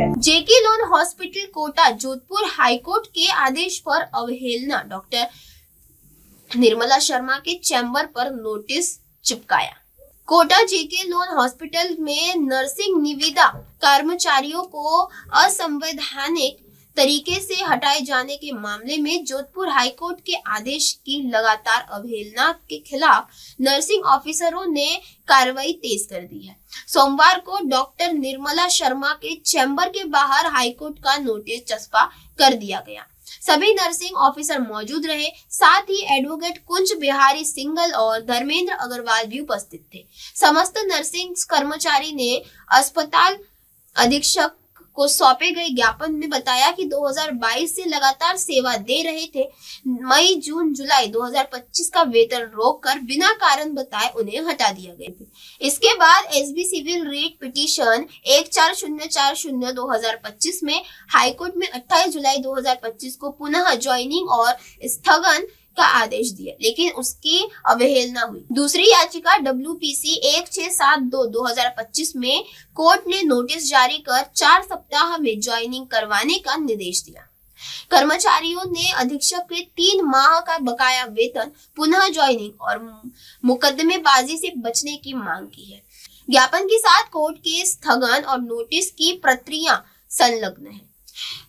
जेके Lon hospital Kota Jodhpur high court के आदेश पर अवहेलना, डॉक्टर निर्मला शर्मा के चैम्बर पर नोटिस चिपकाया। कोटा जेके लोन हॉस्पिटल में नर्सिंग निविदा कर्मचारियों को असंवैधानिक तरीके से हटाए जाने के मामले में जोधपुर हाईकोर्ट के आदेश की लगातार अवहेलना के खिलाफ नर्सिंग ऑफिसरों ने कार्रवाई तेज कर दी है। सोमवार को डॉक्टर निर्मला शर्मा के चैम्बर के बाहर हाईकोर्ट का नोटिस चस्पा कर दिया गया। सभी नर्सिंग ऑफिसर मौजूद रहे, साथ ही एडवोकेट कुंज बिहारी सिंगल और धर्मेंद्र अग्रवाल भी उपस्थित थे। समस्त नर्सिंग कर्मचारी ने अस्पताल अधीक्षक को सौंपे गए ज्ञापन में बताया कि 2022 से लगातार सेवा दे रहे थे। मई, जून, जुलाई 2025 का वेतन रोककर बिना कारण बताए उन्हें हटा दिया गया। इसके बाद एसबी सिविल रेट पिटीशन 14040/2025 में हाईकोर्ट में 28 जुलाई 2025 को पुनः ज्वाइनिंग और स्थगन का आदेश दिया, लेकिन उसकी अवहेलना हुई। दूसरी याचिका WPC 1672/2025 में कोर्ट ने नोटिस जारी कर 4 सप्ताह में ज्वाइनिंग करवाने का निर्देश दिया। कर्मचारियों ने अधीक्षक के 3 माह का बकाया वेतन, पुनः ज्वाइनिंग और मुकदमेबाजी से बचने की मांग की है। ज्ञापन के साथ कोर्ट के स्थगन और नोटिस की प्रक्रिया संलग्न है।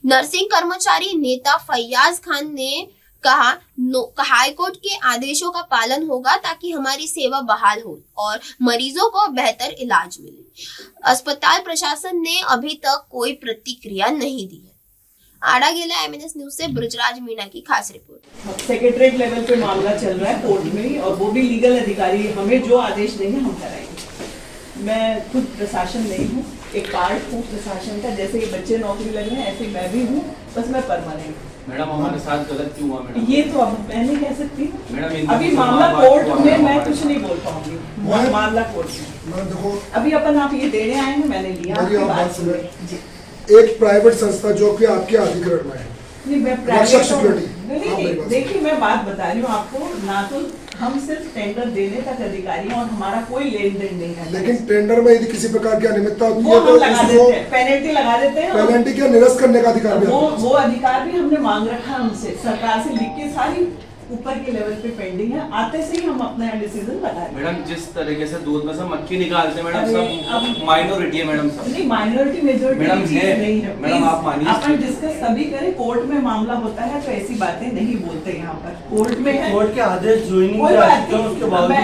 नर्सिंग कर्मचारी नेता फैयाज खान ने कहा, हाईकोर्ट के आदेशों का पालन होगा ताकि हमारी सेवा बहाल हो और मरीजों को बेहतर इलाज मिले। अस्पताल प्रशासन ने अभी तक कोई प्रतिक्रिया नहीं दी है। आड़ा गेला MNS न्यूज से ब्रजराज मीणा की खास रिपोर्ट। सेक्रेटरीट लेवल पे मामला चल रहा है कोर्ट में, और वो भी लीगल अधिकारी हमें जो आदेश देंगे हम कराएंगे। मैं खुद प्रशासन नहीं हूँ, एक पार्ट हूँ प्रशासन का। जैसे ये बच्चे नौकरी लग रहे हैं ऐसे मैं भी हूँ, बस मैं परमानेंट हूँ। मैडम हमारे साथ गलत क्यों हुआ मैडम? ये तो अब मैं नहीं कह सकती हूँ मैडम। अभी मामला कोर्ट में, मैं कुछ नहीं बोल पाऊंगी। मामला कोर्ट में देखो, अभी अपन आप ये देने आए हैं, मैंने लिया। एक प्राइवेट संस्था जो कि आपके अधिग्रहण में है, नहीं मैं प्राइवेट, देखिए मैं बात बता रही हूँ आपको, ना तो हम सिर्फ टेंडर देने तक अधिकारी हैं और हमारा कोई लेन देन नहीं है। लेकिन टेंडर में यदि किसी प्रकार की अनियमितता होती है तो लगा देते हैं, पेनल्टी लगा देते हैं। पेनल्टी का निरस्त करने का अधिकार भी वो अधिकार भी हमने मांग रखा है उनसे, सरकार से लिख के सारी ऊपर के लेवल पे पेंडिंग है। आते से ही हम अपना डिसीजन लगा रहे हैं। मैडम जिस तरीके से दूध में से मक्खी निकालते हैं मैडम, सब माइनॉरिटी है मैडम। सब नहीं, माइनॉरिटी मेजॉरिटी मैडम नहीं है मैडम, आप मानिए। अपन डिस्कस तभी करें, कोर्ट में मामला होता है तो ऐसी बातें नहीं बोलते यहाँ पर। कोर्ट में है, कोर्ट के आदेश ज्वाइनिंग उसके बाद ये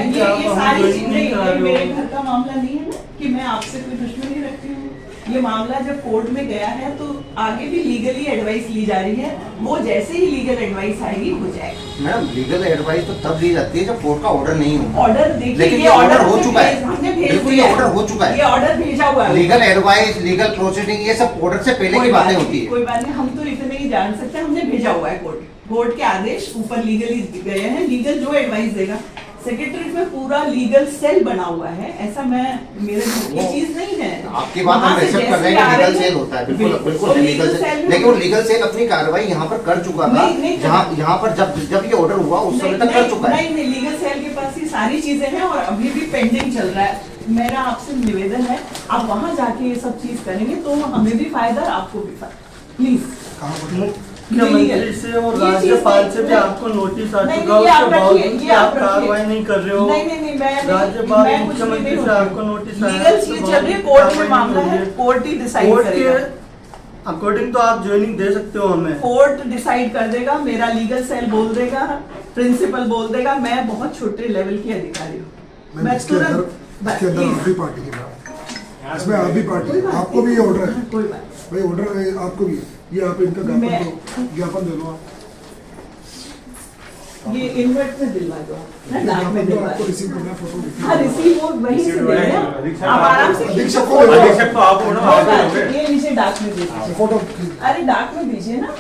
सारी चीजें मेरे घर का मामला नहीं है ना कि मैं आपसे कोई दुश्मनी रखती हूँ। ये मामला जब कोर्ट में गया है तो आगे भी लीगली एडवाइस ली जा रही है, वो जैसे ही लीगल एडवाइस आएगी हो जाएगा। मैडम लीगल एडवाइस तो तब ली जाती है जब कोर्ट का ऑर्डर नहीं हो। ऑर्डर देखिए, लेकिन ये ऑर्डर हो चुका है, बिल्कुल ये ऑर्डर हो चुका है, ये ऑर्डर भेजा हुआ है। लीगल एडवाइस, लीगल प्रोसीडिंग, ये सब ऑर्डर से पहले की बातें होती है। कोई बात नहीं, हम तो इतने ही जान सकते हैं, हमने भेजा हुआ है कोर्ट के आदेश ऊपर लीगली गए हैं। लीगल जो एडवाइस देगा, सेक्रेटरीट में पूरा लीगल सेल बना हुआ है, ऐसा मेरे ये चीज नहीं है। आपकी बात हम एक्सेप्ट कर रहे हैं कि लीगल सेल होता है, बिल्कुल लीगल सेल, लेकिन वो लीगल सेल अपनी कार्रवाई यहाँ पर कर चुका था। यहाँ पर जब ये ऑर्डर हुआ उस समय तक कर चुका है। नहीं, लीगल सेल के पास ये सारी चीजें हैं और अभी भी पेंडिंग चल रहा है। मेरा आपसे निवेदन है, आप वहाँ जाके ये सब चीज करेंगे तो हमें भी फायदा, आपको भी फायदा। प्लीज मुख्यमंत्री से और राज्यपाल से भी आपको नोटिस आ चुका है, उसके बावजूद भी आप कार्रवाई नहीं कर रहे हो। नहीं, राज्यपाल मुख्यमंत्री से आपको नोटिस आया, लीगल चीज चल रही है, कोर्ट में मामला है, कोर्ट ही डिसाइड करेगा। अकॉर्डिंग तो आप ज्वाइनिंग दे सकते हो हमें, कोर्ट डिसाइड कर देगा, मेरा लीगल सेल बोल देगा, प्रिंसिपल बोल देगा। मैं बहुत छोटे लेवल की अधिकारी हूँ, मैं तुरंत इसमें आप भी पार्टी, आपको भी ऑर्डर है, कोई बात भाई ऑर्डर है आपको भी। ये आप इनका ज्ञापन दे दो, ये इन्वर्ट में दिलवा दो, डाक में दिलवा दो। रिसीव करना, फोटो हाँ रिसीव वो वहीं से दे देना, आप आराम से अधीक्षक तो आप हो ना, ये नीचे डाक में दीजिए फोटो। अरे डाक में दीजिए ना,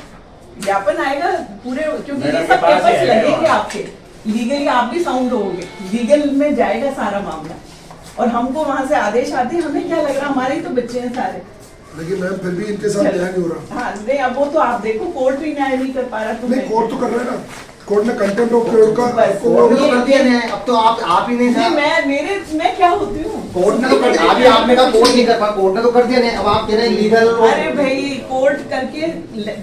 ज्ञापन आएगा पूरे, क्योंकि ये सब पेपर्स लगेंगे आपके, लीगली आप भी साउंड होगे, लीगल में जाएगा सारा मामला। और हमको वहाँ से आदेश आते हैं, हमें क्या लग रहा, हमारे ही तो बच्चे हैं सारे। लेकिन मैम फिर भी इनके साथ न्याय नहीं हो रहा। हाँ नहीं, अब वो तो आप देखो, कोर्ट भी न्याय नहीं कर पा रहा। नहीं, कोर्ट तो कर रहा है ना, कोर्ट ने कंटेम्प्ट ऑफ कोर्ट का आपको कोर्ट ने तो कर दिया न्याय, अब तो आप ही नहीं नहीं, था। मैं क्या होती हूँ? कोर्ट ने तो कर दिया, अभी आपने कहा कोर्ट नहीं कर पा, कोर्ट ने तो कर दिया न्याय, अब आप कह रहे हैं लीगल। अरे भाई कोर्ट करके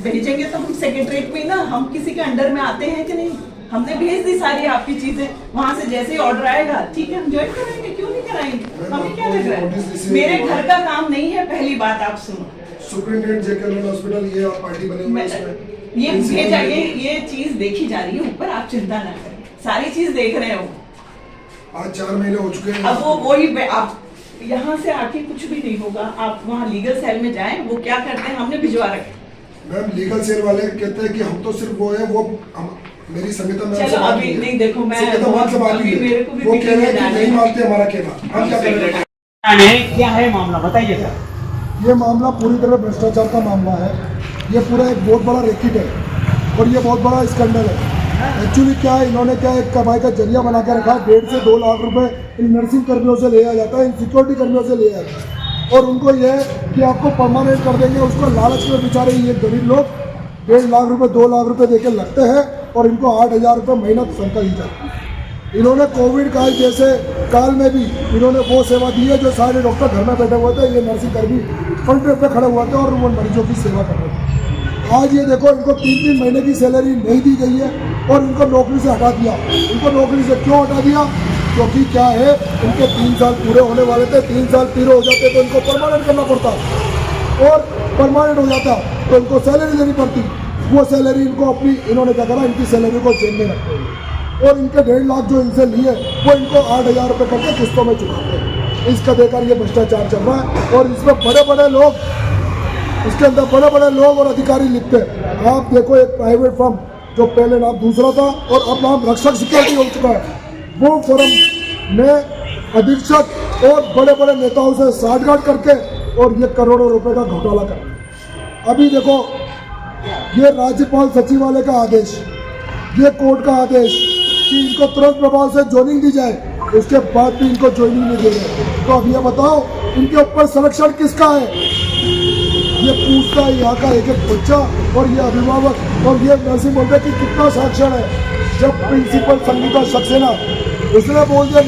भेजेंगे तो हम सेक्रेटरीट में ना, हम किसी के अंडर में आते हैं कि नहीं? हमने भेज दी सारी आपकी चीजें, वहां से जैसे ही ऑर्डर आएगा ठीक है हम ज्वाइन कराएंगे, क्यों नहीं कराएंगे? हमें क्या लग रहा है? मेरे घर का काम नहीं है, पहली बात आप सुनो। सुप्रिंटेंडेंट जेके हॉस्पिटल, ये आप पार्टी बने हुए हैं इसमें। ये भेजा, ये चीज देखी जा रही है ऊपर, आप चिंता ना करें, सारी चीज देख रहे हो। आज 4 महीने हो चुके हैं। अब वो वही आप यहाँ से आके कुछ भी नहीं होगा, आप वहाँ लीगल सेल में जाएं, वो क्या करते हैं हमने भिजवा रखे। मैम लीगल सेल वाले कहते हैं कि हम तो सिर्फ वो है, वो मेरी संगीता मैम से चलो बात अभी हुई है। नहीं, देखो मैं संगीता मैम से बात हुई अभी मेरे है, को भी वो कह रहे हैं कि जाना नहीं है। मानते हमारा कहना। हम क्या करें? क्या है मामला बताइए सर। ये मामला पूरी तरह भ्रष्टाचार का मामला है। ये पूरा एक बहुत बड़ा रैकेट है और ये बहुत बड़ा स्कैंडल है। एक्चुअली क्या है, इन्होंने क्या एक कमाई का जरिया बना के रखा है। 1.5 से 2 लाख रुपए इन नर्सिंग कर्मियों से लिया जाता है, इन सिक्योरिटी कर्मियों से लिया जाता है और उनको ये है कि आपको परमानेंट कर देंगे। उसको लालच में बेचारे ये गरीब लोग 1.5 लाख रुपए 2 लाख रुपए देके लगते हैं और इनको 8,000 रुपये महीना तनख्वाह दी जाती है। इन्होंने कोविड काल जैसे काल में भी इन्होंने वो सेवा दी है जो सारे डॉक्टर घर में बैठे हुए थे, ये नर्सिंग कर्मी फ्रंट पे खड़े हुए थे और वो मरीजों की सेवा कर रहे थे। आज ये देखो इनको 3-3 महीने की सैलरी नहीं दी गई है और इनको नौकरी से हटा दिया। इनको नौकरी से क्यों हटा दिया? क्योंकि क्या है, इनके 3 साल पूरे होने वाले थे, 3 साल पूरे हो जाते तो इनको परमानेंट करना पड़ता और परमानेंट हो जाता तो इनको सैलरी देनी पड़ती। वो सैलरी इनको अपनी, इन्होंने क्या करा, इनकी सैलरी को जेब में रखते हैं और इनके 1.5 लाख जो इनसे लिए वो इनको 8,000 रुपये करके किस्तों में चुकाते हैं। इसका देकर ये भ्रष्टाचार चल रहा है और इसमें बड़े बड़े लोग, इसके अंदर बड़े बड़े लोग और अधिकारी लिखते हैं। आप देखो एक प्राइवेट फर्म जो पहले नाम दूसरा था और अब नाम रक्षक सिक्योरिटी हो चुका है, वो फर्म में अधीक्षक और बड़े बड़े नेताओं से साठगांठ करके और ये करोड़ों रुपए का घोटाला कर। अभी देखो ये राज्यपाल सचिवालय का आदेश, ये कोर्ट का आदेश कि इनको तुरंत प्रभाव से ज्वाइनिंग दी जाए, उसके बाद भी इनको ज्वाइनिंग नहीं दे रहे। तो अब ये बताओ इनके ऊपर संरक्षण किसका है? ये पूछता है यहाँ का एक एक बच्चा और ये अभिभावक और ये नर्सिंग बोलते कि कितना साक्षर है। जब प्रिंसिपल संगीता सक्सेना उसने बोल दिया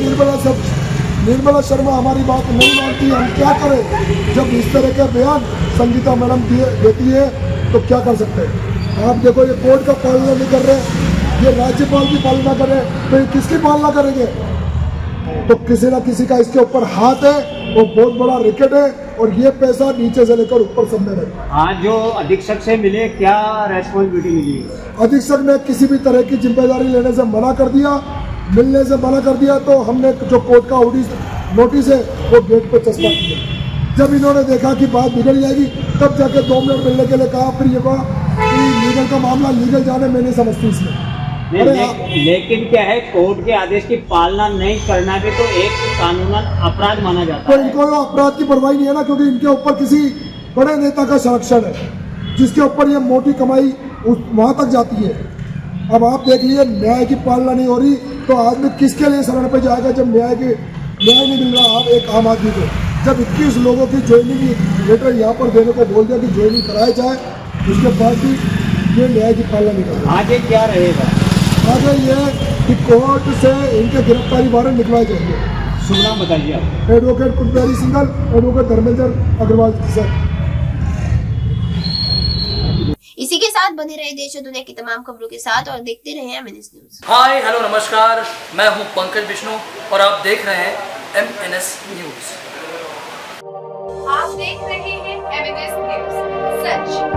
निर्मला शर्मा हमारी बात नहीं मानती, हम क्या करें? जब इस तरह के बयान संगीता मैडम देती है तो क्या कर सकते हैं? आप देखो ये कोर्ट का पालना नहीं कर रहे, ये राज्यपाल की पालना कर रहे, तो ये किसकी पालना करेंगे? तो किसी ना किसी का इसके ऊपर हाथ है और बहुत बड़ा रैकेट है और ये पैसा नीचे से लेकर ऊपर सब में रहे। आज जो अधीक्षक से मिले क्या रेस्पॉन्सिबिलिटी मिली? अधीक्षक ने किसी भी तरह की जिम्मेदारी लेने से मना कर दिया, मिलने से मना कर दिया। तो हमने जो कोर्ट का नोटिस है वो गेट पे चस्पा किया। जब इन्होंने देखा कि बात बिगड़ जाएगी तब जाके 2 मिनट मिलने के लिए कहा। फिर ये कहा कि लीगल का मामला लीगल जाने में नहीं समझती इसमें। लेकिन क्या है, कोर्ट के आदेश की पालना नहीं करना भी तो एक कानूनन अपराध माना जाता तो है। इनको अपराध की परवाह नहीं है ना, क्योंकि इनके ऊपर किसी बड़े नेता का संरक्षण है जिसके ऊपर ये मोटी कमाई वहां तक जाती है। अब आप देख लीजिए न्याय की पालना नहीं हो रही तो आदमी किसके लिए शरण पे जाएगा जब न्याय नहीं मिल रहा। आप एक आम आदमी को जब 21 लोगों की ज्वाइनिंग लेटर यहाँ पर देने को बोल दिया कि ज्वाइनिंग कराई जाए, उसके बाद भी ये न्याय की पालना नहीं कर रहा। आगे क्या रहेगा? आगे ये कि कोर्ट से इनके गिरफ्तारी वारंट निकलवाए जाएंगे। शुभ नाम बताइए आप। Advocate Kulpyari Singhal, advocate Dharmendra Agarwal sir. इसी के साथ बने रहे देश और दुनिया की तमाम खबरों के साथ और देखते रहे MNS न्यूज। हाय हेलो नमस्कार, मैं हूं पंकज विष्णु और आप देख रहे हैं MNS न्यूज। आप देख रहे हैं MNS न्यूज, सच